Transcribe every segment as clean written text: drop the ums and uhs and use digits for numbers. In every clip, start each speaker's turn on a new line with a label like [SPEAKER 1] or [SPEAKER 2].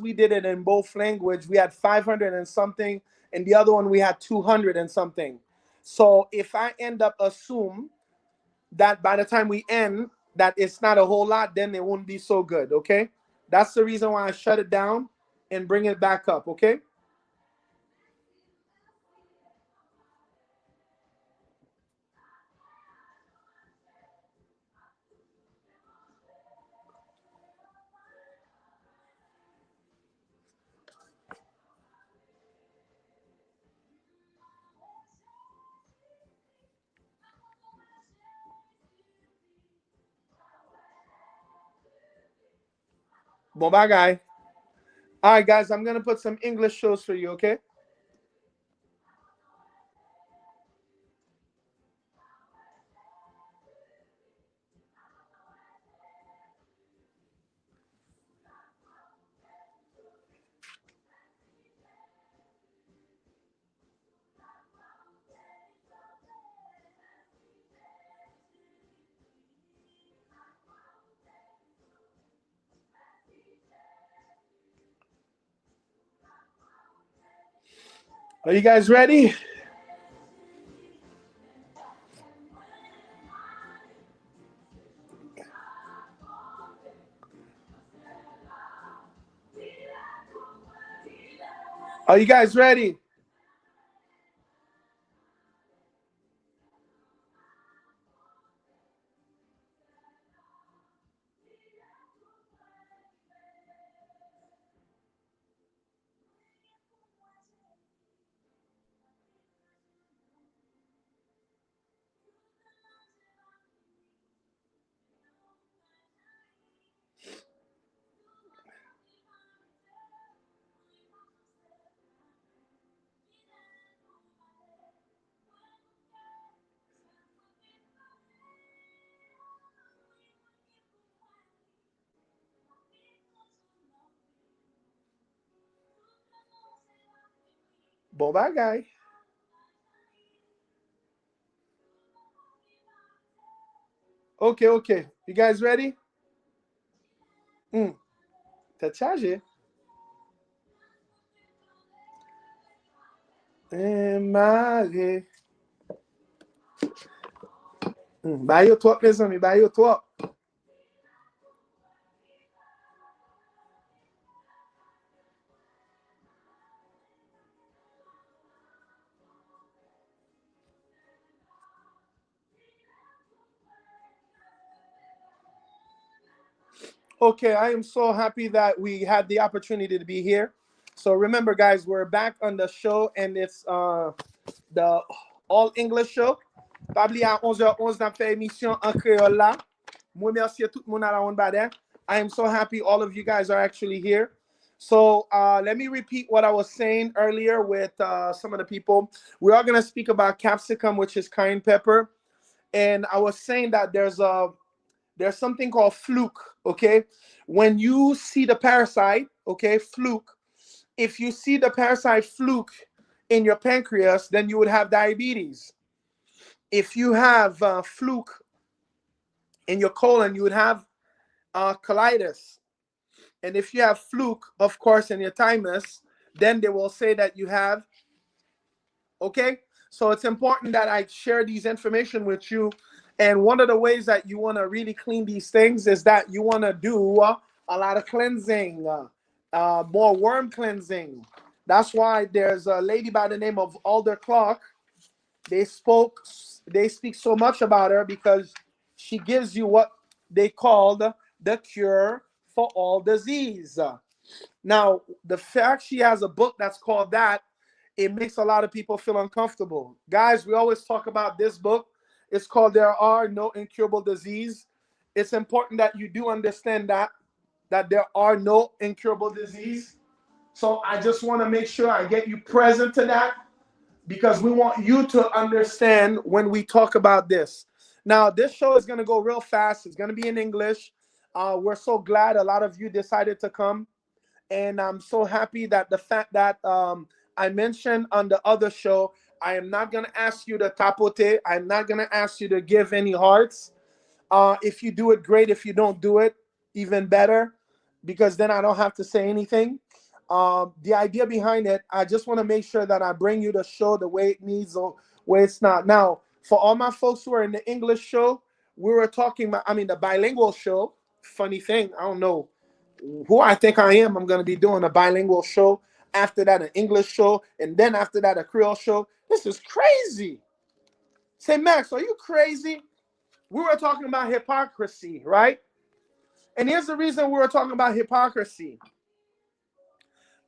[SPEAKER 1] we did it in both language, we had 500 and something, and the other one we had 200 and something. So if I end up assume that by the time we end that it's not a whole lot, then it won't be so good. Okay, that's the reason why I shut it down and bring it back up. Okay. Bon bagay. All right, guys, I'm gonna put some English shows for you. Okay. Are you guys ready? Are you guys ready? Bon bagay. Okay, okay. You guys ready? Hmm. T'as chargé? Maré. Buy your talk, mes amis. Buy your talk. Okay, I am so happy that we had the opportunity to be here. So remember, guys, we're back on the show, and it's the all English show. Pabli à 11h11 n'a fait émission en créole là. Moi merci à tout le monde à la ronde baden. I am so happy all of you guys are actually here. So let me repeat what I was saying earlier with some of the people. We are going to speak about capsicum, which is cayenne pepper. And I was saying that there's something called fluke, okay? When you see the parasite, okay, fluke, if you see the parasite fluke in your pancreas, then you would have diabetes. If you have fluke in your colon, you would have colitis. And if you have fluke, of course, in your thymus, then they will say that you have, okay? So it's important that I share these information with you. And one of the ways that you want to really clean these things is that you want to do a lot of cleansing, more worm cleansing. That's why there's a lady by the name of Alder Clark. They speak so much about her because she gives you what they called the cure for all disease. Now, the fact she has a book that's called that, it makes a lot of people feel uncomfortable. Guys, we always talk about this book. It's called There Are No Incurable Disease. It's important that you do understand that there are no incurable disease. So I just want to make sure I get you present to that because we want you to understand when we talk about this. Now, this show is going to go real fast. It's going to be in English. We're so glad a lot of you decided to come. And I'm so happy that the fact that I mentioned on the other show, I am not going to ask you to tapote. I'm not going to ask you to give any hearts. If you do it, great. If you don't do it, even better, because then I don't have to say anything. The idea behind it, I just want to make sure that I bring you the show the way it needs or way it's not. Now, for all my folks who are in the English show, we were talking about, I mean, the bilingual show. Funny thing, I don't know who I think I am. I'm going to be doing a bilingual show. After that, an English show. And then after that, a Creole show. This is crazy. Say, Max, are you crazy? We were talking about hypocrisy, right? And here's the reason we were talking about hypocrisy.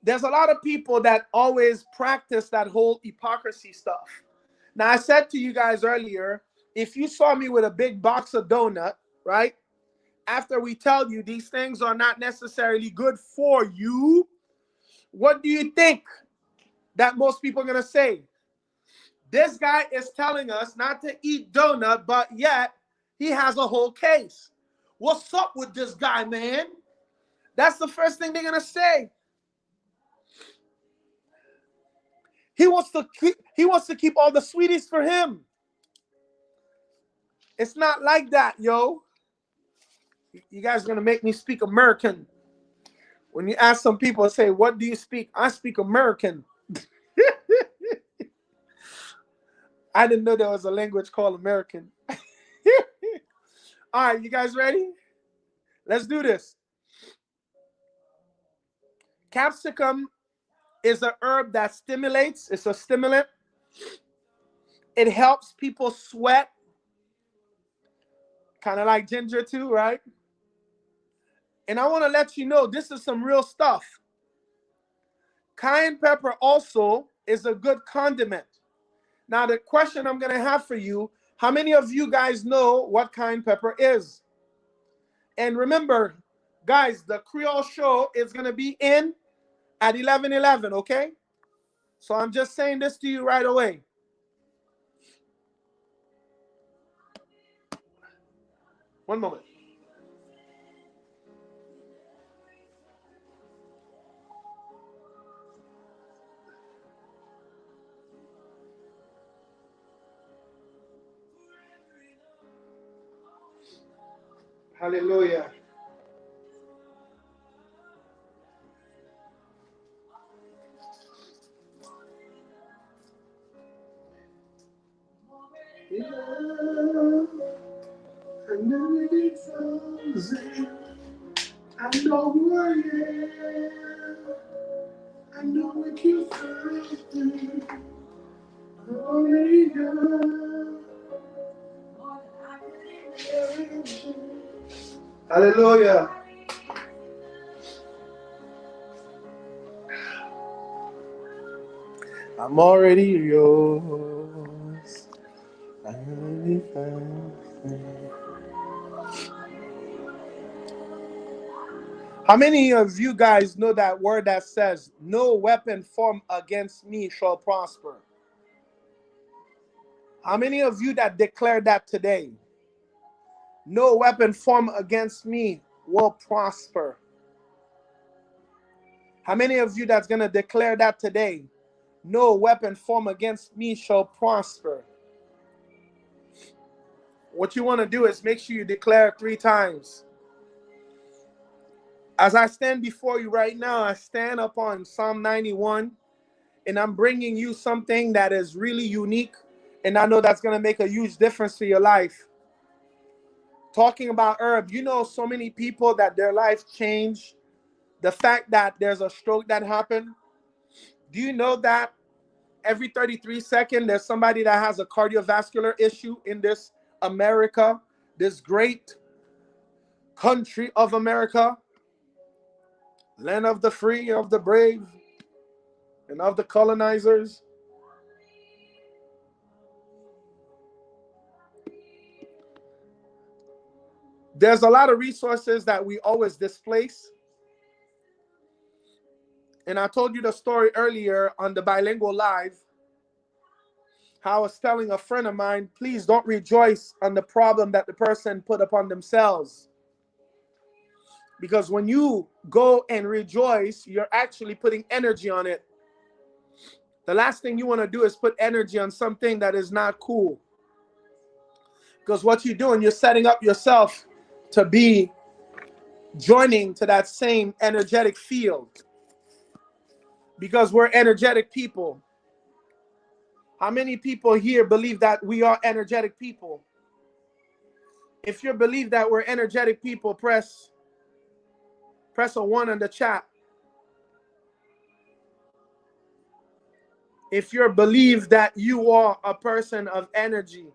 [SPEAKER 1] There's a lot of people that always practice that whole hypocrisy stuff. Now, I said to you guys earlier, if you saw me with a big box of donut, right? After we tell you these things are not necessarily good for you, what do you think that most people are going to say? This guy is telling us not to eat donut, but yet he has a whole case. What's up with this guy, man? That's the first thing they're going to say. He wants to keep all the sweeties for him. It's not like that, yo. You guys are going to make me speak American. When you ask some people, say, what do you speak? I speak American. I didn't know there was a language called American. All right, you guys ready? Let's do this. Capsicum is an herb that stimulates. It's a stimulant. It helps people sweat. Kind of like ginger too, right? And I want to let you know this is some real stuff. Cayenne pepper also is a good condiment. Now, the question I'm going to have for you, how many of you guys know what cayenne pepper is? And remember, guys, the Creole show is going to be in at 11:11, okay? So I'm just saying this to you right away. One moment. Hallelujah. I know who I am. I know what you find. Already done. Hallelujah. I'm already yours. I'm already found. How many of you guys know that word that says, no weapon formed against me shall prosper? How many of you that declare that today? No weapon formed against me will prosper. How many of you that's going to declare that today? No weapon formed against me shall prosper. What you want to do is make sure you declare 3 times. As I stand before you right now, I stand upon Psalm 91, and I'm bringing you something that is really unique, and I know that's going to make a huge difference to your life. Talking about herb, you know so many people that their life changed. The fact that there's a stroke that happened. Do you know that every 33 seconds, there's somebody that has a cardiovascular issue in this America, this great country of America, land of the free, of the brave, and of the colonizers? There's a lot of resources that we always displace. And I told you the story earlier on the Bilingual Live, how I was telling a friend of mine, please don't rejoice on the problem that the person put upon themselves. Because when you go and rejoice, you're actually putting energy on it. The last thing you want to do is put energy on something that is not cool. Because what you're doing, you're setting up yourself to be joining to that same energetic field. because we're energetic people. How many people here believe that we are energetic people? If you believe that we're energetic people, press a 1 in the chat. If you believe that you are a person of energy.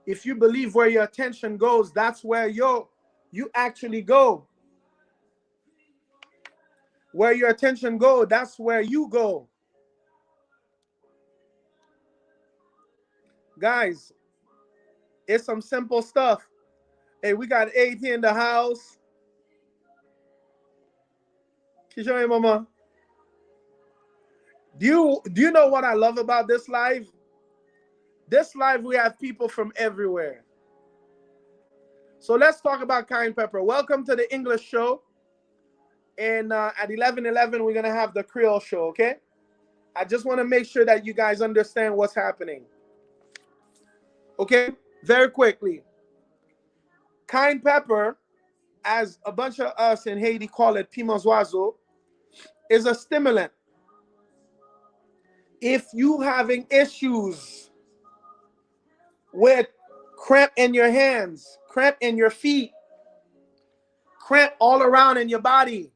[SPEAKER 1] If you believe where your attention goes, that's where you actually go. Where your attention goes, that's where you go. Guys, it's some simple stuff. Hey, we got 80 in the house. Kishoy, mama. Do you know what I love about this live? This live, we have people from everywhere. So let's talk about Cayenne Pepper. Welcome to the English show. And at 11:11, we're going to have the Creole show, okay? I just want to make sure that you guys understand what's happening. Okay? Very quickly. Cayenne pepper, as a bunch of us in Haiti call it piment oiseau, is a stimulant. If you having issues with cramp in your hands, cramp in your feet, cramp all around in your body,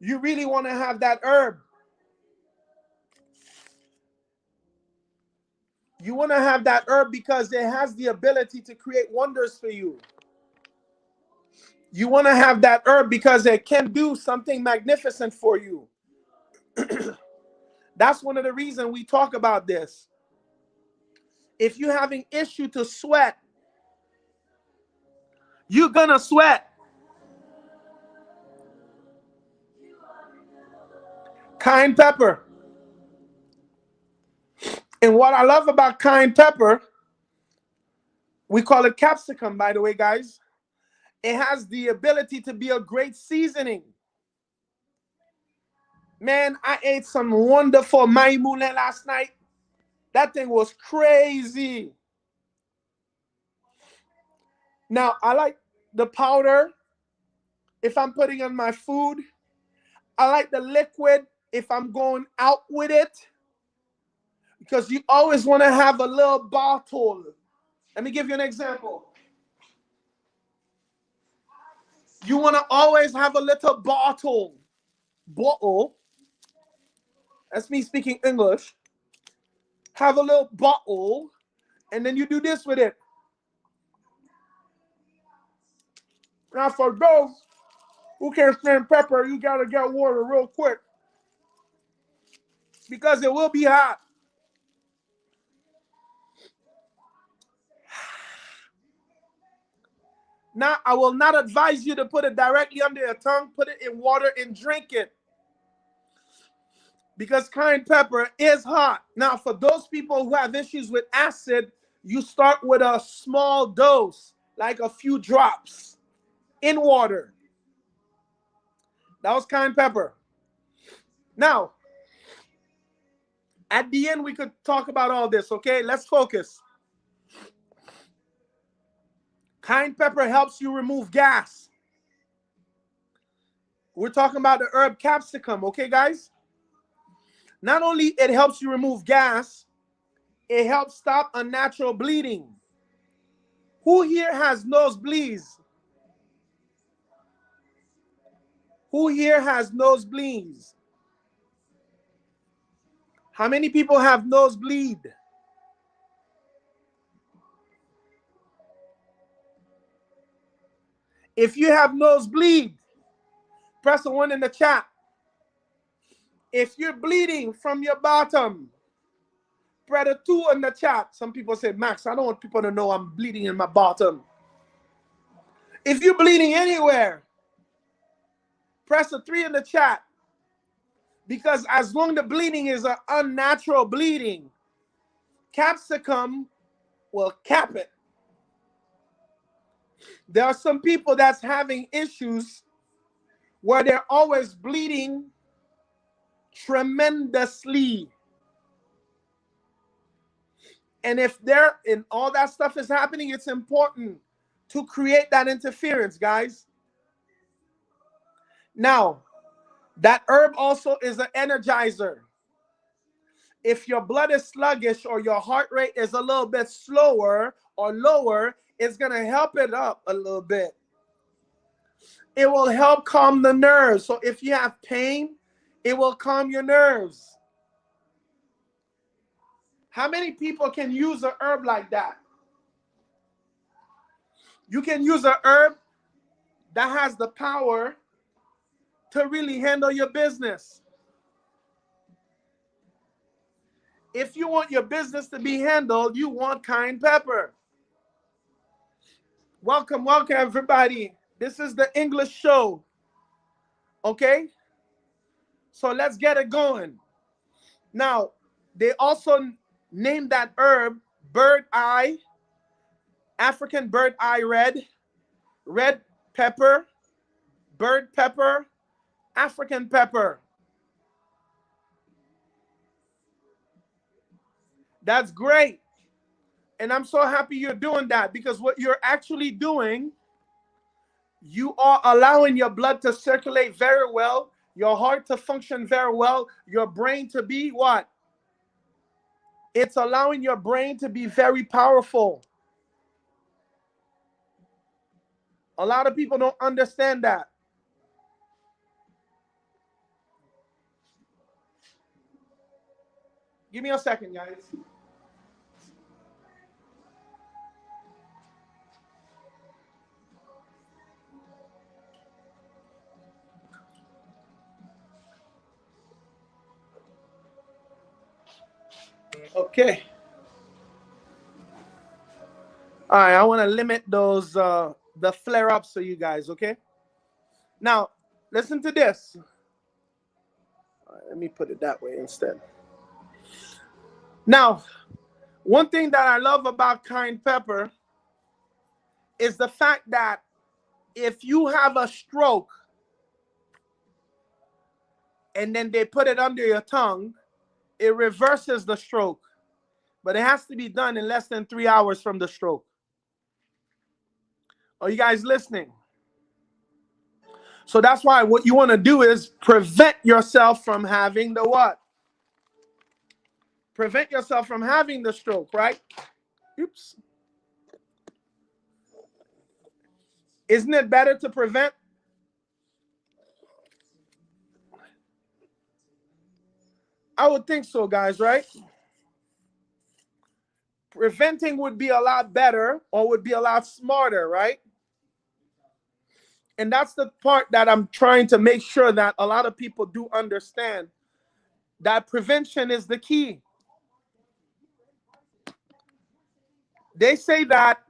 [SPEAKER 1] you really want to have that herb. You want to have that herb because it has the ability to create wonders for you. You want to have that herb because it can do something magnificent for you. That's one of the reasons we talk about this. If you're having issue to sweat, you're gonna sweat. Cayenne pepper. And what I love about cayenne pepper, we call it capsicum, by the way, guys. It has the ability to be a great seasoning. Man, I ate some wonderful maï moulin last night. That thing was crazy. Now, I like the powder if I'm putting on my food. I like the liquid if I'm going out with it. Because you always want to have a little bottle. Let me give you an example. You want to always have a little bottle. Bottle. That's me speaking English. Have a little bottle. And then you do this with it. Now for those who can't stand pepper, you got to get water real quick. Because it will be hot. Now, I will not advise you to put it directly under your tongue. Put it in water and drink it. Because cayenne pepper is hot. Now, for those people who have issues with acid, you start with a small dose, like a few drops in water. That was cayenne pepper. Now, at the end, we could talk about all this, okay? Let's focus. Cayenne pepper helps you remove gas. We're talking about the herb capsicum, okay, guys? Not only it helps you remove gas, it helps stop unnatural bleeding. Who here has nosebleeds? Who here has nosebleeds? How many people have nosebleed? If you have nosebleed, press a 1 in the chat. If you're bleeding from your bottom, press a 2 in the chat. Some people say, Max, I don't want people to know I'm bleeding in my bottom. If you're bleeding anywhere, press a 3 in the chat. Because as long as the bleeding is an unnatural bleeding, capsicum will cap it. There are some people that's having issues where they're always bleeding tremendously. And if there and all that stuff is happening, it's important to create that interference, guys. Now, that herb also is an energizer. If your blood is sluggish or your heart rate is a little bit slower or lower, it's going to help it up a little bit. It will help calm the nerves. So if you have pain, it will calm your nerves. How many people can use a herb like that? You can use a herb that has the power to really handle your business. If you want your business to be handled, you want cayenne pepper. Welcome, welcome, everybody. This is the English show. Okay? So let's get it going. Now, they also named that herb bird eye, African bird eye red pepper, bird pepper, African pepper. That's great. And I'm so happy you're doing that, because what you're actually doing, you are allowing your blood to circulate very well, your heart to function very well, your brain to be what? It's allowing your brain to be very powerful. A lot of people don't understand that. Give me a second, guys. Okay. All right, I want to limit those the flare-ups for you guys, okay? Now, listen to this. All right, let me put it that way instead. Now, one thing that I love about cayenne pepper is the fact that if you have a stroke and then they put it under your tongue, it reverses the stroke. But it has to be done in less than 3 hours from the stroke. Are you guys listening? So that's why what you want to do is prevent yourself from having the what? Prevent yourself from having the stroke, right? Oops. Isn't it better to prevent? I would think so, guys, right? Preventing would be a lot better, or would be a lot smarter, right? And that's the part that I'm trying to make sure that a lot of people do understand, that prevention is the key. They say that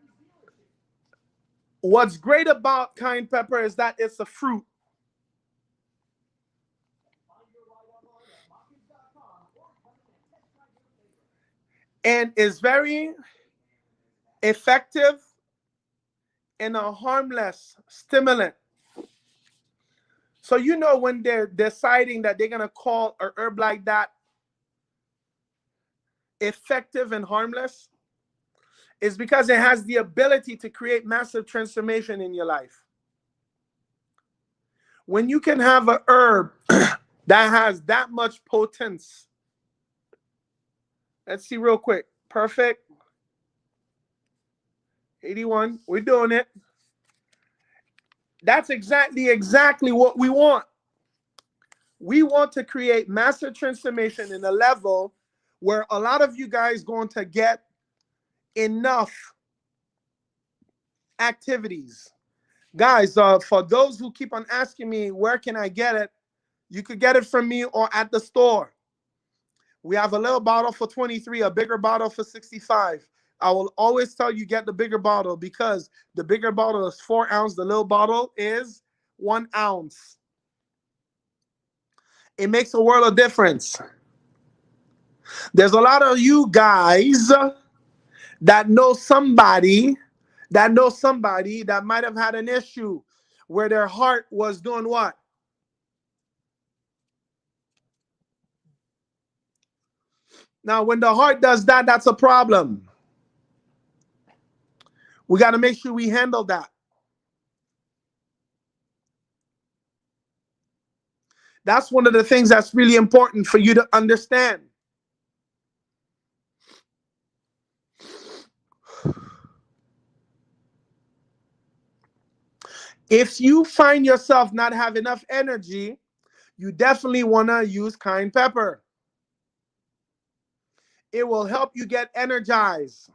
[SPEAKER 1] what's great about cayenne pepper is that it's a fruit. And is very effective and a harmless stimulant. So you know when they're deciding that they're gonna call a herb like that effective and harmless, is because it has the ability to create massive transformation in your life. When you can have a herb that has that much potence, let's see real quick. Perfect. 81. We're doing it. That's exactly what we want. We want to create massive transformation in a level where a lot of you guys going to get enough activities. Guys, for those who keep on asking me, where can I get it? You could get it from me or at the store. We have a little bottle for 23, a bigger bottle for 65. I will always tell you get the bigger bottle, because the bigger bottle is 4 ounces. The little bottle is 1 ounce. It makes a world of difference. There's a lot of you guys that know somebody that might have had an issue where their heart was doing what? Now, when the heart does that, that's a problem. We got to make sure we handle that. That's one of the things that's really important for you to understand. If you find yourself not have enough energy, you definitely want to use cayenne pepper. It will help you get energized.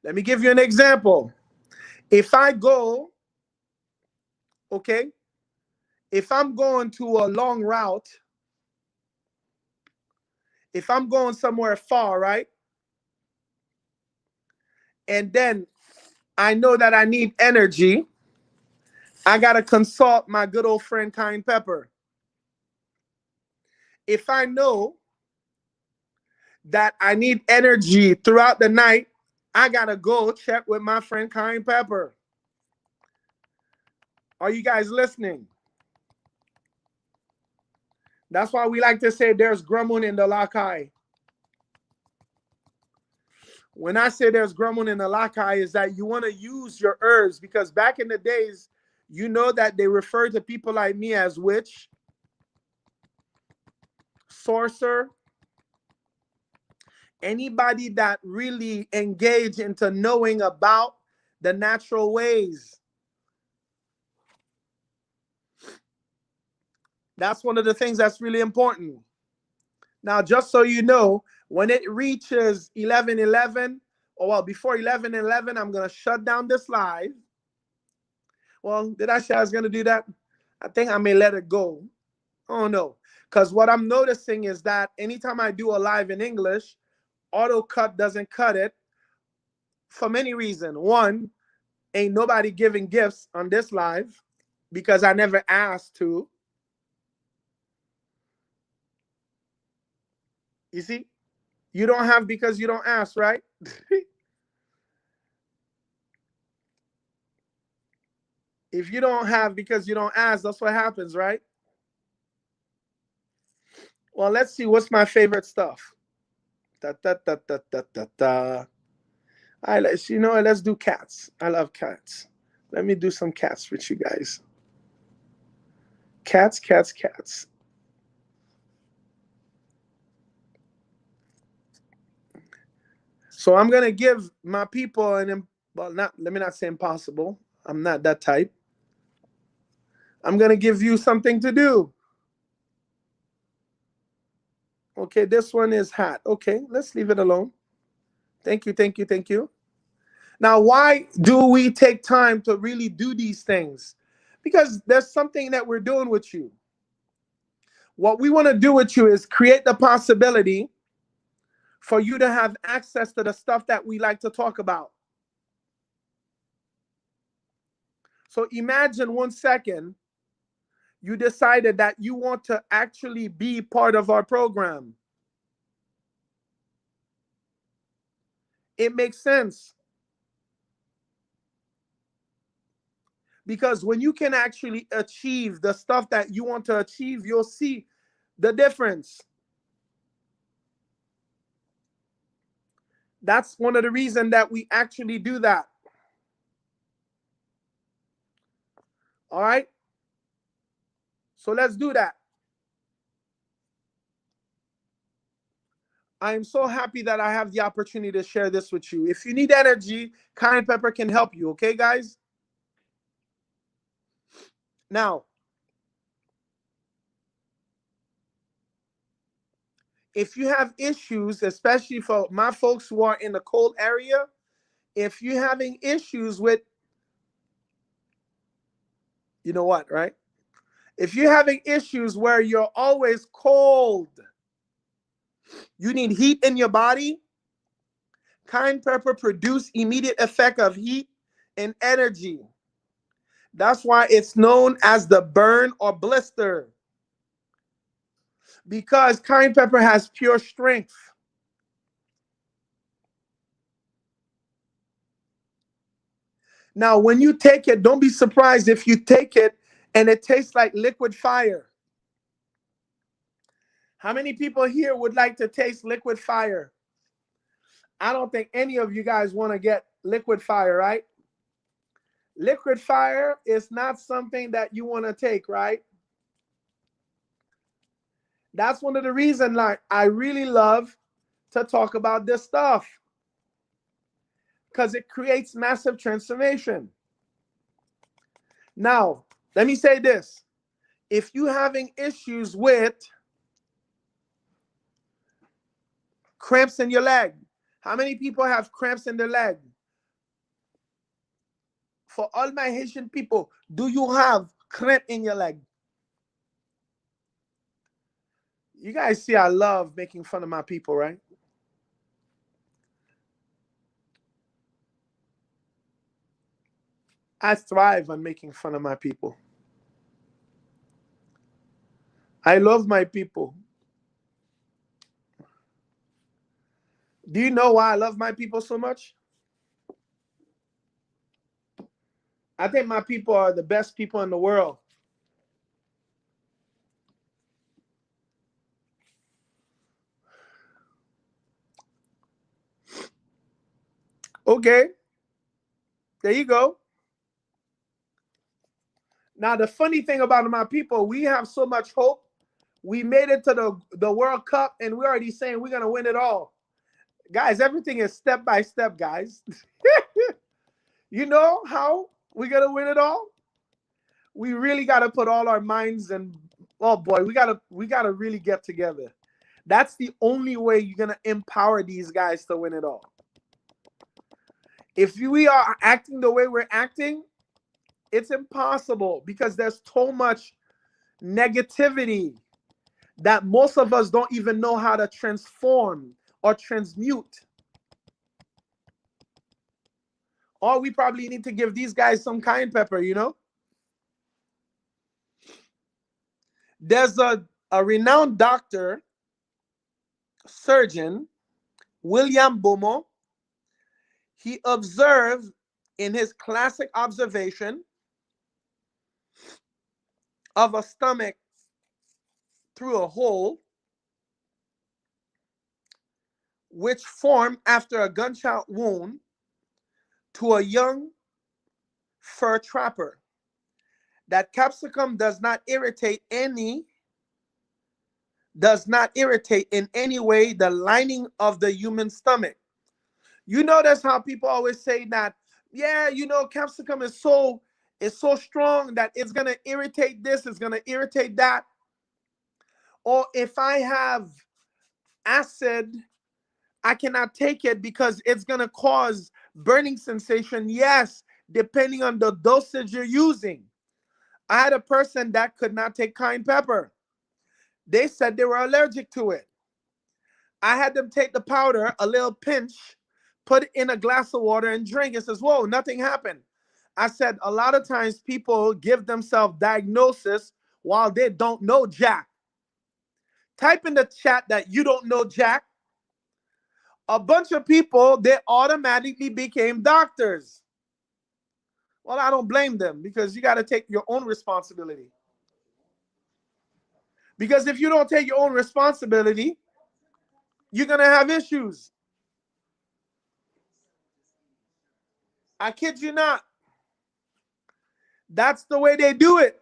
[SPEAKER 1] Let me give you an example. If I go, okay, if I'm going to a long route, if I'm going somewhere far, right? And then I know that I need energy, I got to consult my good old friend cayenne pepper. If I know that I need energy throughout the night, I got to go check with my friend cayenne pepper. Are you guys listening? That's why we like to say there's grummun in the lakai. When I say there's grummun in the lakai, is that you want to use your herbs, because back in the days, you know that they refer to people like me as witch, sorcerer, anybody that really engage into knowing about the natural ways. That's one of the things that's really important. Now, just so you know, when it reaches 11:11, or well, before 11:11, I'm going to shut down this live. Well, did I say I was going to do that? I think I may let it go. Oh, no. Because what I'm noticing is that anytime I do a live in English, auto cut doesn't cut it for many reasons. One, ain't nobody giving gifts on this live because I never asked to. You see, you don't have because you don't ask, right? If you don't have because you don't ask, that's what happens, right? Well, let's see. What's my favorite stuff? Da, da, da, da, da, da, da. You know what? Let's do cats. I love cats. Let me do some cats with you guys. Cats, cats, cats. So I'm gonna give my people well, not let me not say impossible. I'm not that type. I'm gonna give you something to do. Okay, this one is hat. Okay, let's leave it alone. Thank you, thank you, thank you. Now, why do we take time to really do these things? Because there's something that we're doing with you. What we want to do with you is create the possibility for you to have access to the stuff that we like to talk about. So imagine 1 second you decided that you want to actually be part of our program. It makes sense. Because when you can actually achieve the stuff that you want to achieve, you'll see the difference. That's one of the reasons that we actually do that. All right? So let's do that. I am so happy that I have the opportunity to share this with you. If you need energy, cayenne pepper can help you. Okay, guys? Now, if you have issues, especially for my folks who are in the cold area, if you're having issues with, you know what, right? If you're having issues where you're always cold, you need heat in your body, cayenne pepper produce immediate effect of heat and energy. That's why it's known as the burn or blister, because cayenne pepper has pure strength. Now, when you take it, don't be surprised if you take it and it tastes like liquid fire. How many people here would like to taste liquid fire? I don't think any of you guys want to get liquid fire, right? Liquid fire is not something that you want to take, right? That's one of the reasons like I really love to talk about this stuff, because it creates massive transformation. Now, let me say this. If you're having issues with cramps in your leg, how many people have cramps in their leg? For all my Haitian people, do you have cramp in your leg? You guys see I love making fun of my people, right? I thrive on making fun of my people. I love my people. Do you know why I love my people so much? I think my people are the best people in the world. Okay, there you go. Now, the funny thing about my people, we have so much hope. We made it to the World Cup, and we're already saying we're going to win it all. Guys, everything is step by step, guys. You know how we're going to win it all? We really got to put all our minds and, oh boy, we gotta really get together. That's the only way you're going to empower these guys to win it all. If we are acting the way we're acting, it's impossible, because there's so much negativity that most of us don't even know how to transform or transmute. Or we probably need to give these guys some cayenne pepper, you know? There's a renowned doctor, surgeon, William Beaumont. He observed in his classic observation of a stomach through a hole which formed after a gunshot wound to a young fur trapper. That capsicum does not irritate in any way the lining of the human stomach. You notice how people always say that, yeah, you know, capsicum is so strong that it's gonna irritate this, it's gonna irritate that. Or if I have acid, I cannot take it because it's gonna cause burning sensation. Yes, depending on the dosage you're using. I had a person that could not take cayenne pepper. They said they were allergic to it. I had them take the powder, a little pinch, put it in a glass of water and drink. It says, whoa, nothing happened. I said, a lot of times people give themselves diagnosis while they don't know jack. Type in the chat that you don't know jack. A bunch of people, they automatically became doctors. Well, I don't blame them, because you got to take your own responsibility. Because if you don't take your own responsibility, you're going to have issues. I kid you not. That's the way they do it.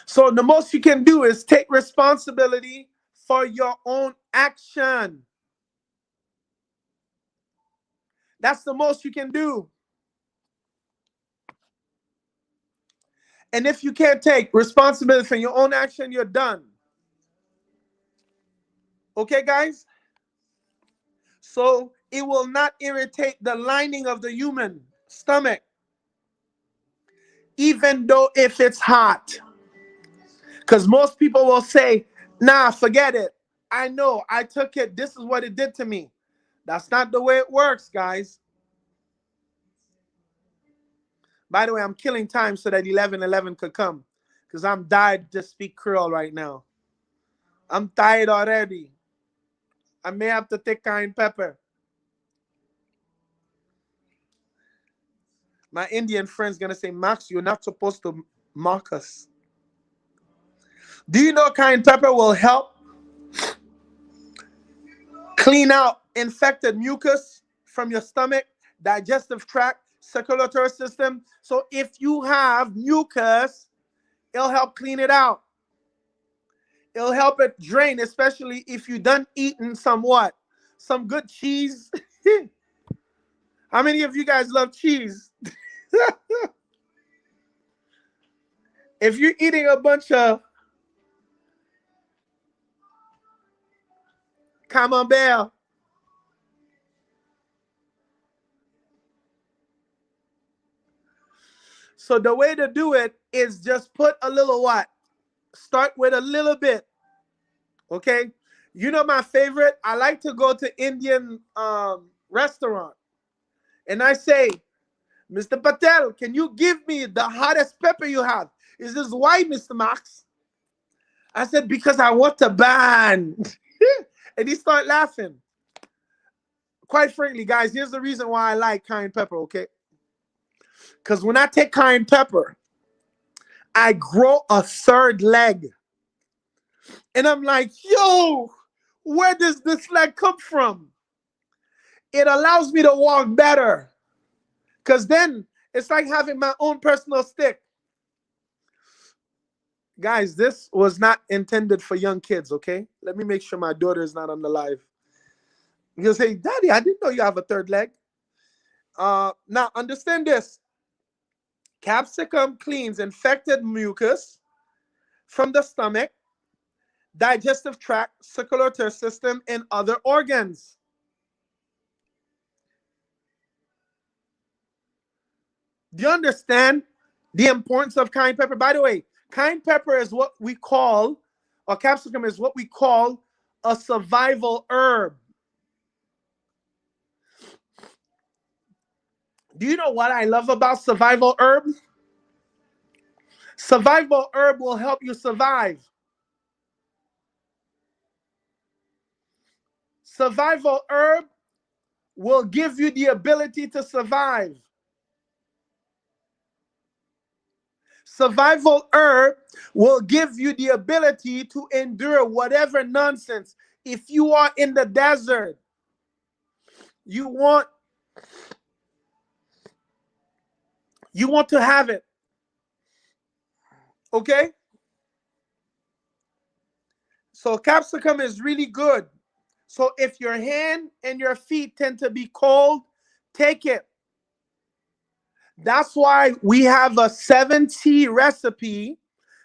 [SPEAKER 1] So the most you can do is take responsibility for your own action. That's the most you can do. And if you can't take responsibility for your own action, you're done. Okay, guys? So it will not irritate the lining of the human stomach, even though if it's hot. Because most people will say, nah, forget it. I know, I took it. This is what it did to me. That's not the way it works, guys. By the way, I'm killing time so that 11:11 could come, because I'm tired to speak Creole right now. I'm tired already. I may have to take cayenne pepper. My Indian friend's going to say, Max, you're not supposed to mock us. Do you know cayenne pepper will help clean out infected mucus from your stomach, digestive tract, circulatory system. So if you have mucus, it'll help clean it out. It'll help it drain, especially if you done eaten some what? Some good cheese. How many of you guys love cheese? If you're eating a bunch of camembert, so the way to do it is just put a little what? Start with a little bit. Okay? You know my favorite? I like to go to Indian restaurant. And I say, Mr. Patel, can you give me the hottest pepper you have? Is this why, Mr. Max? I said, because I want to ban. And he started laughing. Quite frankly, guys, here's the reason why I like cayenne pepper, okay? Because when I take cayenne pepper, I grow a third leg. And I'm like, yo, where does this leg come from? It allows me to walk better. Because then it's like having my own personal stick. Guys, this was not intended for young kids, okay? Let me make sure my daughter is not on the live. You'll say, Daddy, I didn't know you have a third leg. Now, understand this. Capsicum cleans infected mucus from the stomach, digestive tract, circulatory system, and other organs. Do you understand the importance of cayenne pepper? By the way, cayenne pepper is what we call, or capsicum is what we call a survival herb. Do you know what I love about survival herbs? Survival herb will help you survive. Survival herb will give you the ability to survive. Survival herb will give you the ability to endure whatever nonsense. If you are in the desert, you want to have it. Okay? So capsicum is really good. So if your hand and your feet tend to be cold, take it. That's why we have a 7-tea recipe,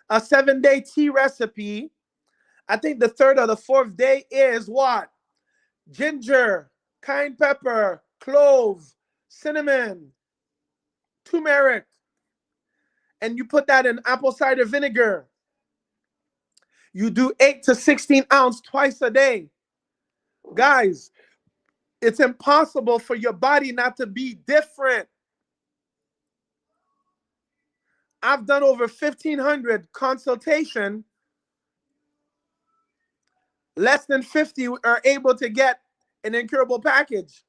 [SPEAKER 1] a 7-day tea recipe. I think the third or the fourth day is what? Ginger, cayenne pepper, clove, cinnamon, turmeric. And you put that in apple cider vinegar. You do 8 to 16 ounce twice a day. Guys, it's impossible for your body not to be different. I've done over 1,500 consultation. Less than 50 are able to get an incurable package.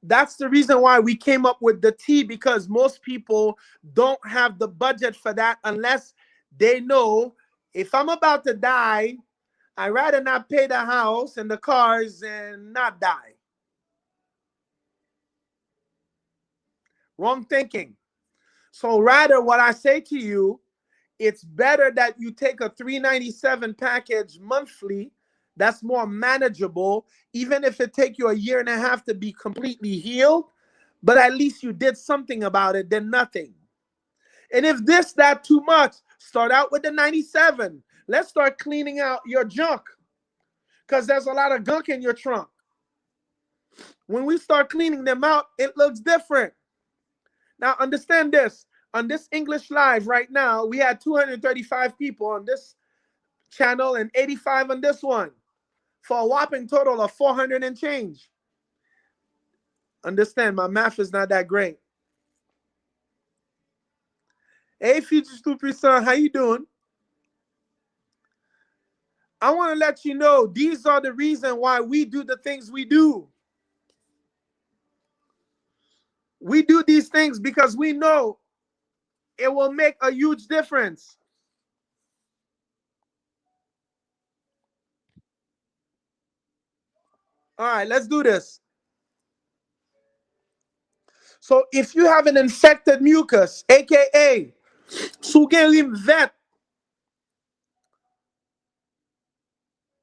[SPEAKER 1] That's the reason why we came up with the tea, because most people don't have the budget for that unless they know, if I'm about to die, I'd rather not pay the house and the cars and not die. Wrong thinking. So rather, what I say to you, it's better that you take a $397 package monthly. That's more manageable, even if it takes you a year and a half to be completely healed. But at least you did something about it than nothing. And if that too much, start out with the 97. Let's start cleaning out your junk, because there's a lot of gunk in your trunk. When we start cleaning them out, it looks different. Now, understand this. On this English live right now, we had 235 people on this channel and 85 on this one, for a whopping total of 400 and change. Understand, my math is not that great. Hey, Future Stupid Son, how you doing? I want to let you know these are the reason why we do the things we do. We do these things because we know it will make a huge difference. All right, let's do this. So if you have an infected mucus, aka sugerim vet,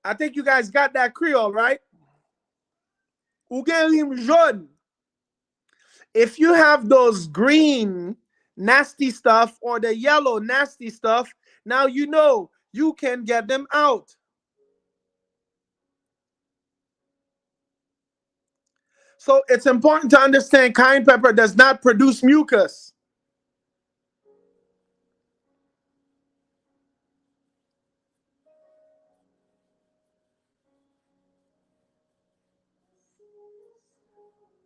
[SPEAKER 1] I think you guys got that Creole, right? Ugerim jaune. If you have those green nasty stuff or the yellow nasty stuff, now you know you can get them out. So it's important to understand cayenne pepper does not produce mucus.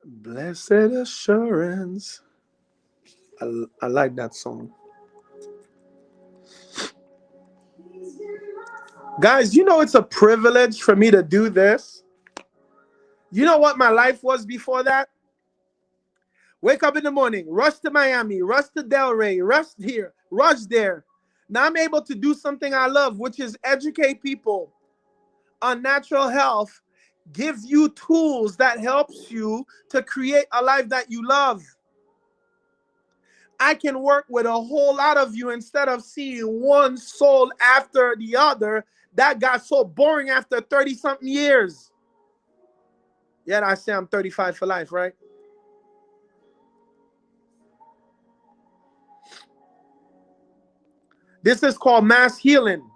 [SPEAKER 1] Blessed assurance. I like that song. Guys, you know it's a privilege for me to do this. You know what my life was before that? Wake up in the morning, rush to Miami, rush to Delray, rush here, rush there. Now I'm able to do something I love, which is educate people on natural health, give you tools that helps you to create a life that you love. I can work with a whole lot of you instead of seeing one soul after the other that got so boring after 30 something years. Yet I say I'm 35 for life, right? This is called mass healing.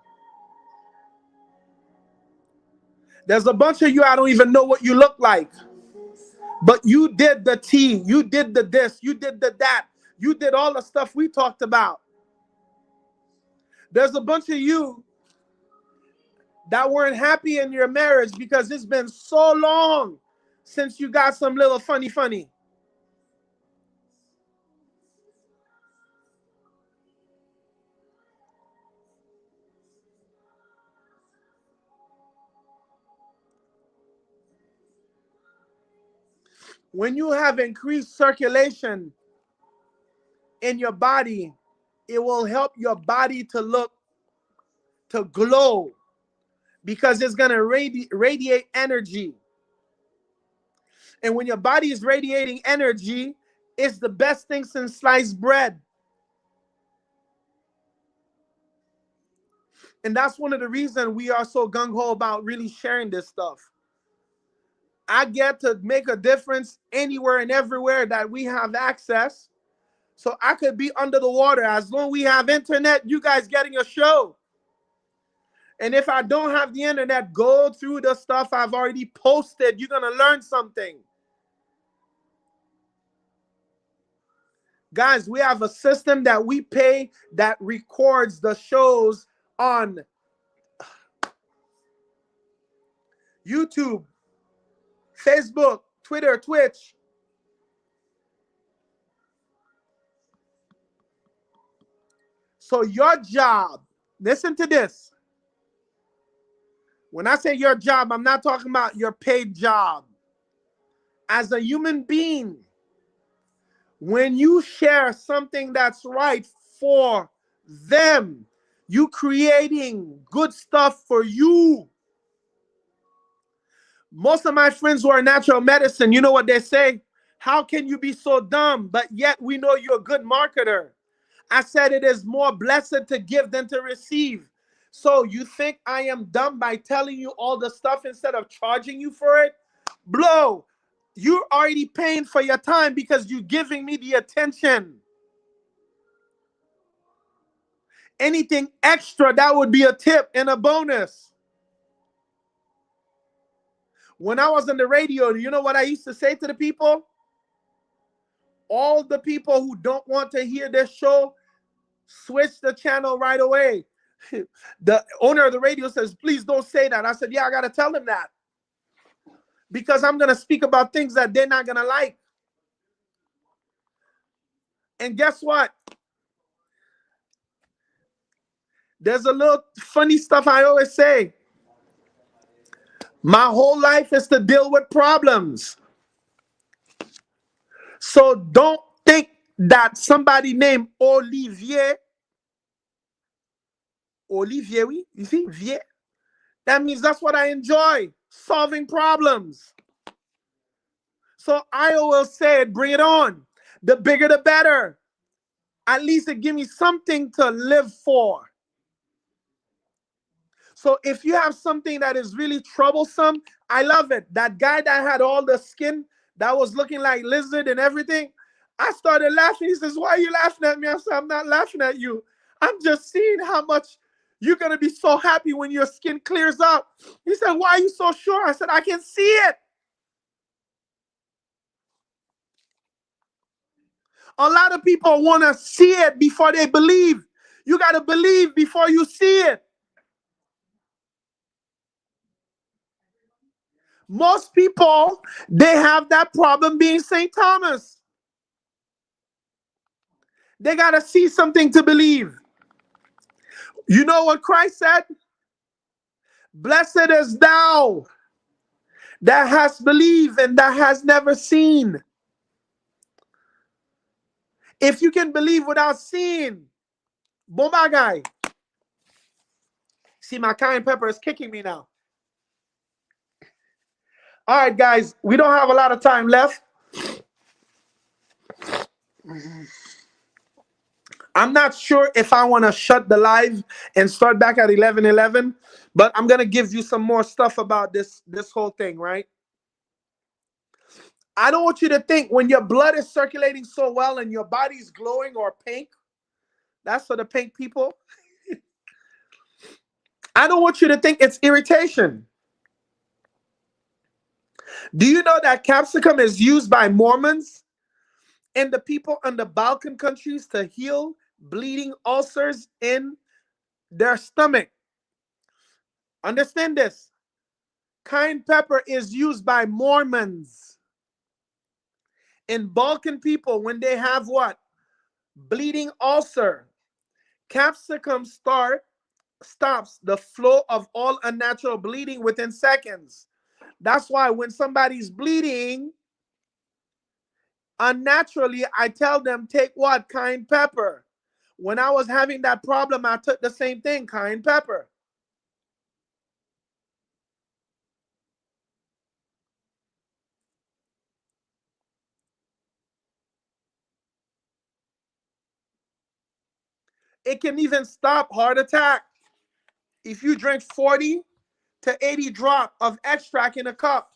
[SPEAKER 1] There's a bunch of you, I don't even know what you look like. But you did the T, you did the this, you did the that, you did all the stuff we talked about. There's a bunch of you that weren't happy in your marriage because it's been so long since you got some little funny. When you have increased circulation in your body, it will help your body to look, to glow, because it's going to radiate energy. And when your body is radiating energy, it's the best thing since sliced bread. And that's one of the reasons we are so gung-ho about really sharing this stuff. I get to make a difference anywhere and everywhere that we have access. So I could be under the water. As long as we have internet, you guys getting a show. And if I don't have the internet, go through the stuff I've already posted. You're going to learn something. Guys, we have a system that we pay that records the shows on YouTube, Facebook, Twitter, Twitch. So your job, listen to this. When I say your job, I'm not talking about your paid job. As a human being, when you share something that's right for them, you creating good stuff for you. Most of my friends who are natural medicine, you know what they say? How can you be so dumb, but yet we know you're a good marketer? I said it is more blessed to give than to receive. So you think I am dumb by telling you all the stuff instead of charging you for it? Blow. You're already paying for your time because you're giving me the attention. Anything extra, that would be a tip and a bonus. When I was on the radio, you know what I used to say to the people? All the people who don't want to hear this show, switch the channel right away. The owner of the radio says, please don't say that. I said, yeah, I got to tell them that. Because I'm going to speak about things that they're not going to like. And guess what? There's a little funny stuff I always say. My whole life is to deal with problems. So don't think that somebody named Olivier, oui, you see, Vier, that means that's what I enjoy, solving problems. So I will say, bring it on. The bigger, the better. At least it give me something to live for. So if you have something that is really troublesome, I love it. That guy that had all the skin that was looking like lizard and everything, I started laughing. He says, "Why are you laughing at me?" I said, "I'm not laughing at you. I'm just seeing how much you're gonna be so happy when your skin clears up." He said, "Why are you so sure?" I said, "I can see it." A lot of people want to see it before they believe. You got to believe before you see it. Most people, they have that problem being St. Thomas. They got to see something to believe. You know what Christ said? Blessed is thou that hast believed and that has never seen. If you can believe without seeing, bombagay. See, my cayenne pepper is kicking me now. All right, guys, we don't have a lot of time left. I'm not sure if I want to shut the live and start back at 11:11, but I'm going to give you some more stuff about this whole thing, right? I don't want you to think when your blood is circulating so well and your body's glowing or pink, that's for the pink people. I don't want you to think it's irritation. Do you know that capsicum is used by Mormons and the people in the Balkan countries to heal bleeding ulcers in their stomach? Understand this. Cayenne pepper is used by Mormons and Balkan people when they have what? Bleeding ulcer. Capsicum stops the flow of all unnatural bleeding within seconds. That's why when somebody's bleeding unnaturally, I tell them take what? Cayenne pepper. When I was having that problem, I took the same thing, cayenne pepper. It can even stop heart attack. If you drink 40 to 80 drop of extract in a cup.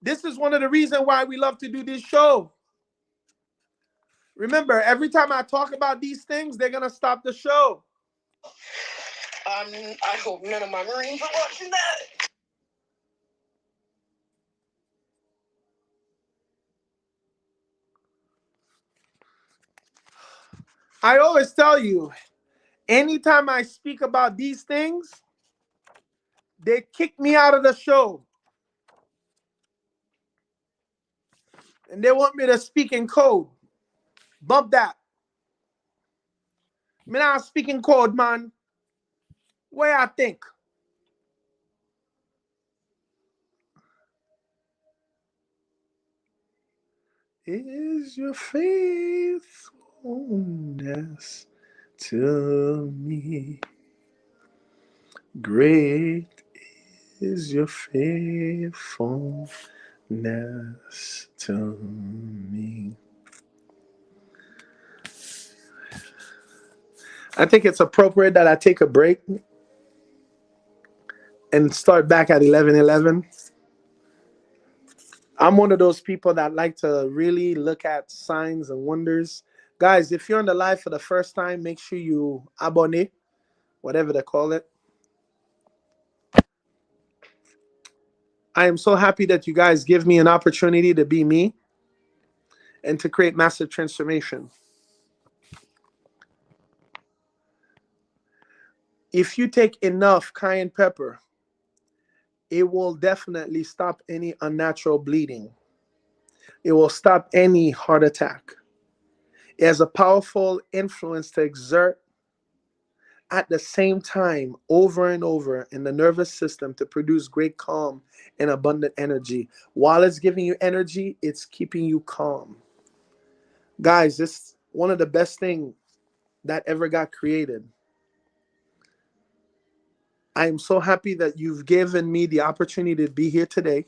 [SPEAKER 1] This is one of the reasons why we love to do this show. Remember, every time I talk about these things, they're going to stop the show. I hope none of my Marines are watching that. I always tell you, anytime I speak about these things, they kick me out of the show. And they want me to speak in code. Bump that. Me not speaking code, man. Where I think. Is your faithfulness to me great? Is your faithfulness to me? I think it's appropriate that I take a break and start back at 11:11. I'm one of those people that like to really look at signs and wonders. Guys, if you're on the live for the first time, make sure you abonne, whatever they call it. I am so happy that you guys give me an opportunity to be me and to create massive transformation. If you take enough cayenne pepper, it will definitely stop any unnatural bleeding. It will stop any heart attack. It has a powerful influence to exert at the same time over and over in the nervous system to produce great calm and abundant energy. While it's giving you energy, it's keeping you calm. Guys, it's one of the best things that ever got created. I am so happy that you've given me the opportunity to be here today.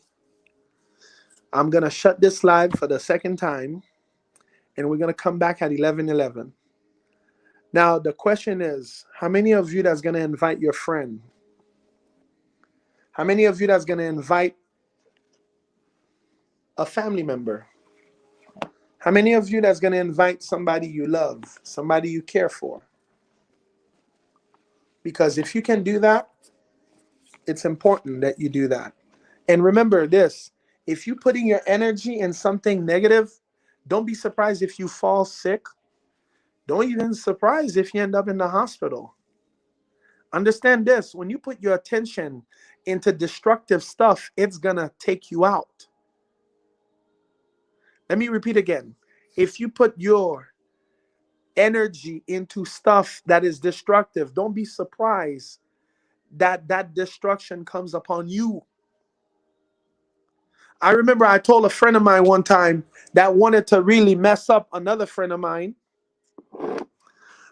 [SPEAKER 1] I'm going to shut this live for the second time, and we're going to come back at 11:11. Now, the question is, how many of you that's going to invite your friend? How many of you that's going to invite a family member? How many of you that's going to invite somebody you love, somebody you care for? Because if you can do that, it's important that you do that. And remember this, if you're putting your energy in something negative, don't be surprised if you fall sick. Don't even surprised if you end up in the hospital. Understand this, when you put your attention into destructive stuff, it's gonna take you out. Let me repeat again. If you put your energy into stuff that is destructive, don't be surprised that that destruction comes upon you. I remember I told a friend of mine one time that wanted to really mess up another friend of mine,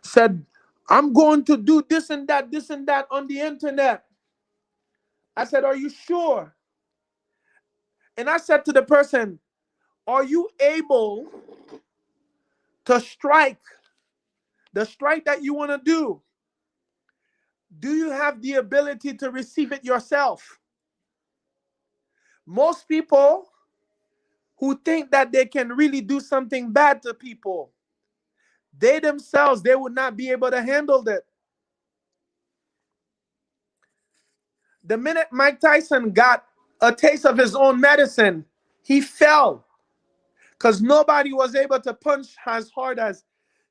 [SPEAKER 1] said, I'm going to do this and that on the internet. I said, are you sure? And I said to the person, are you able to strike the strike that you want to do? Do you have the ability to receive it yourself? Most people who think that they can really do something bad to people, they themselves, they would not be able to handle it. The minute Mike Tyson got a taste of his own medicine, he fell because nobody was able to punch as hard as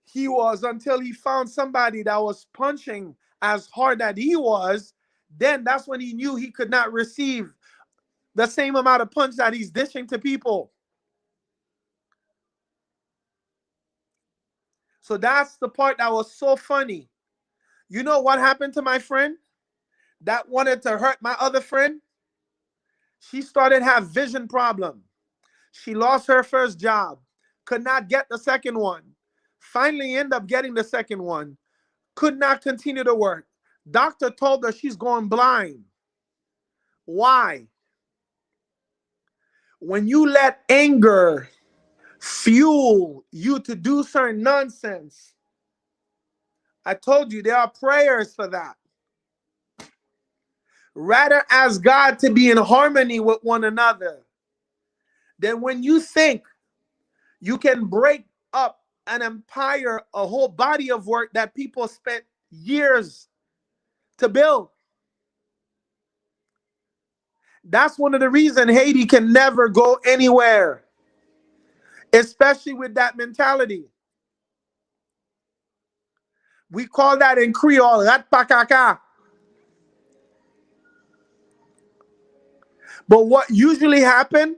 [SPEAKER 1] he was until he found somebody that was punching as hard as he was. Then that's when he knew he could not receive the same amount of punch that he's dishing to people. So that's the part that was so funny. You know what happened to my friend that wanted to hurt my other friend? She started have vision problem. She lost her first job, could not get the second one. Finally ended up getting the second one, could not continue to work. Doctor told her she's going blind. Why? When you let anger fuel you to do certain nonsense, I told you there are prayers for that. Rather ask God to be in harmony with one another. Then when you think you can break up an empire, a whole body of work that people spent years to build. That's one of the reasons Haiti can never go anywhere, especially with that mentality. We call that in Creole, rat pakaka. But what usually happens,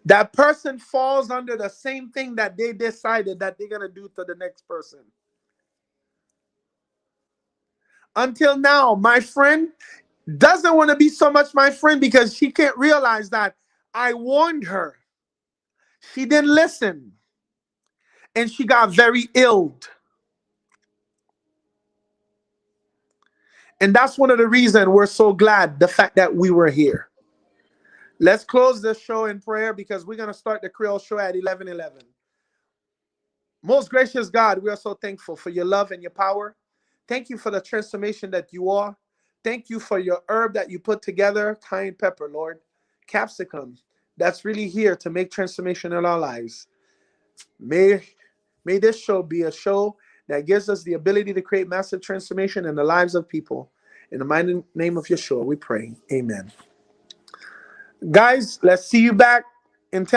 [SPEAKER 1] that person falls under the same thing that they decided that they're going to do to the next person. Until now, my friend doesn't want to be so much my friend because she can't realize that I warned her. She didn't listen. And she got very ill. And that's one of the reasons we're so glad, the fact that we were here. Let's close this show in prayer because we're going to start the Creole show at 11:11. Most gracious God, we are so thankful for your love and your power. Thank you for the transformation that you are. Thank you for your herb that you put together, cayenne pepper, Lord, capsicum, that's really here to make transformation in our lives. May this show be a show that gives us the ability to create massive transformation in the lives of people. In the mighty name of Yeshua, we pray. Amen. Guys, let's see you back in 10